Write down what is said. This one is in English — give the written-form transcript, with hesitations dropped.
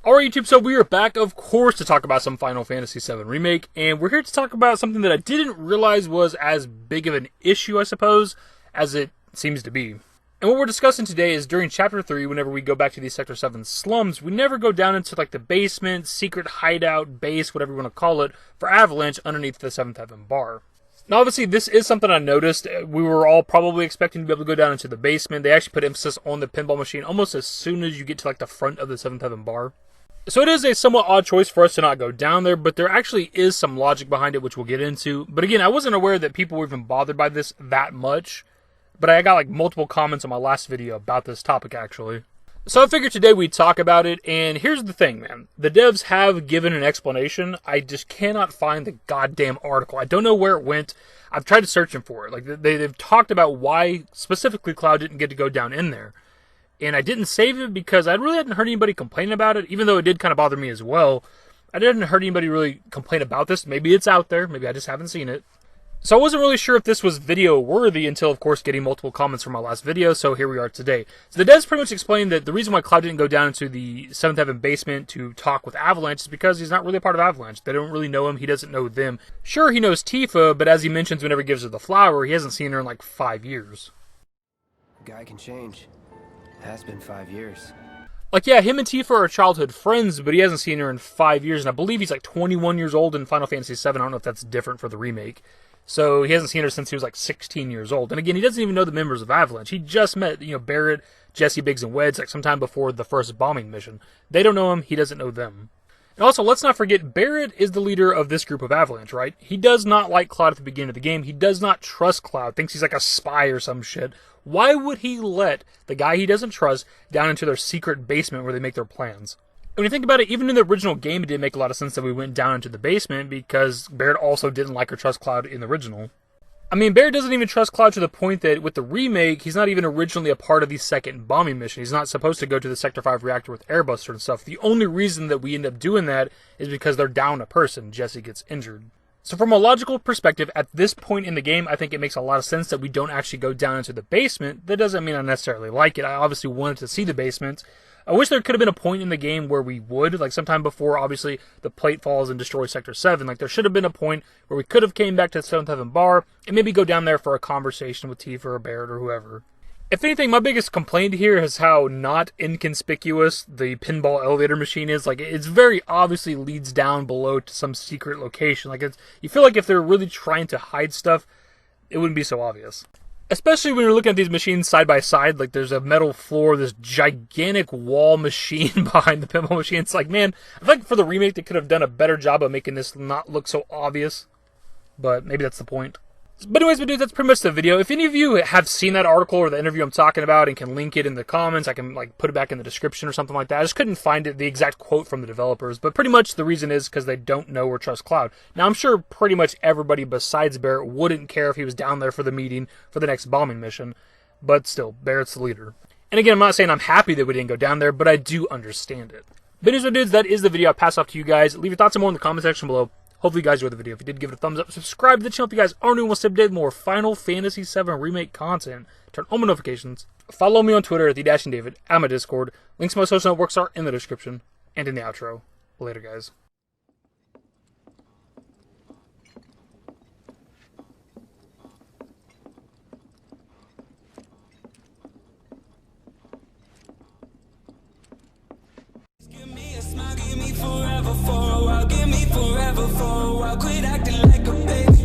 Alright YouTube, so we are back, of course, to talk about some Final Fantasy VII Remake, and we're here to talk about something that I didn't realize was as big of an issue, I suppose, as it seems to be. And what we're discussing today is during Chapter 3, whenever we go back to these Sector 7 slums, we never go down into like the basement, secret hideout, base, whatever you want to call it, for Avalanche underneath the 7th Heaven bar. Now, obviously, this is something I noticed. We were all probably expecting to be able to go down into the basement. They actually put emphasis on the pinball machine almost as soon as you get to like the front of the 7th Heaven bar. So it is a somewhat odd choice for us to not go down there, but there actually is some logic behind it, which we'll get into. But again, I wasn't aware that people were even bothered by this that much. But I got like multiple comments on my last video about this topic, actually. So I figured today we'd talk about it, and here's the thing, man. The devs have given an explanation. I just cannot find the goddamn article. I don't know where it went. I've tried to search for it. Like they've talked about why specifically Cloud didn't get to go down in there. And I didn't save it because I really hadn't heard anybody complain about it, even though it did kind of bother me as well. I didn't heard anybody really complain about this. Maybe it's out there. Maybe I just haven't seen it. So I wasn't really sure if this was video worthy until, of course, getting multiple comments from my last video, so here we are today. So the devs pretty much explained that the reason why Cloud didn't go down into the 7th Heaven basement to talk with Avalanche is because he's not really a part of Avalanche. They don't really know him. He doesn't know them. Sure, he knows Tifa, but as he mentions whenever he gives her the flower, he hasn't seen her in like 5 years. Guy can change. Has been 5 years. Like, yeah, him and Tifa are childhood friends, but he hasn't seen her in 5 years, and I believe he's like 21 years old in Final Fantasy VII. I don't know if that's different for the remake. So he hasn't seen her since he was like 16 years old. And again, he doesn't even know the members of Avalanche. He just met, Barrett, Jesse, Biggs, and Wedge like sometime before the first bombing mission. They don't know him. He doesn't know them. And also, let's not forget, Barrett is the leader of this group of Avalanche, right? He does not like Cloud at the beginning of the game. He does not trust Cloud. Thinks he's like a spy or some shit. Why would he let the guy he doesn't trust down into their secret basement where they make their plans? And when you think about it, even in the original game, it didn't make a lot of sense that we went down into the basement because Barrett also didn't like or trust Cloud in the original. I mean, Barrett doesn't even trust Cloud to the point that with the remake, he's not even originally a part of the second bombing mission. He's not supposed to go to the Sector 5 reactor with Airbuster and stuff. The only reason that we end up doing that is because they're down a person. Jesse gets injured. So from a logical perspective, at this point in the game, I think it makes a lot of sense that we don't actually go down into the basement. That doesn't mean I necessarily like it. I obviously wanted to see the basement. I wish there could have been a point in the game where we would, like sometime before, obviously, the plate falls and destroys Sector 7. Like, there should have been a point where we could have came back to the 7th Heaven bar and maybe go down there for a conversation with Tifa or Barrett or whoever. If anything, my biggest complaint here is how not inconspicuous the pinball elevator machine is. Like, it's very obviously leads down below to some secret location. Like, you feel like if they're really trying to hide stuff, it wouldn't be so obvious. Especially when you're looking at these machines side by side, like there's a metal floor, this gigantic wall machine behind the pinball machine. It's like, man, I feel like for the remake they could have done a better job of making this not look so obvious. But maybe that's the point. But anyways, dudes, that's pretty much the video. If any of you have seen that article or the interview I'm talking about and can link it in the comments, I can like put it back in the description or something like that. I just couldn't find it, the exact quote from the developers. But pretty much the reason is because they don't know or trust Cloud. Now, I'm sure pretty much everybody besides Barrett wouldn't care if he was down there for the meeting for the next bombing mission. But still, Barrett's the leader. And again, I'm not saying I'm happy that we didn't go down there, but I do understand it. But anyways, dudes, that is the video. I'll pass off to you guys. Leave your thoughts and more in the comment section below. Hopefully you guys enjoyed the video. If you did, give it a thumbs up. Subscribe to the channel if you guys are new and want to update more Final Fantasy VII Remake content. Turn on my notifications. Follow me on Twitter at @dashingdavid. At my Discord. Links to my social networks are in the description and in the outro. Later, guys. Give me forever for a while, quit acting like a baby.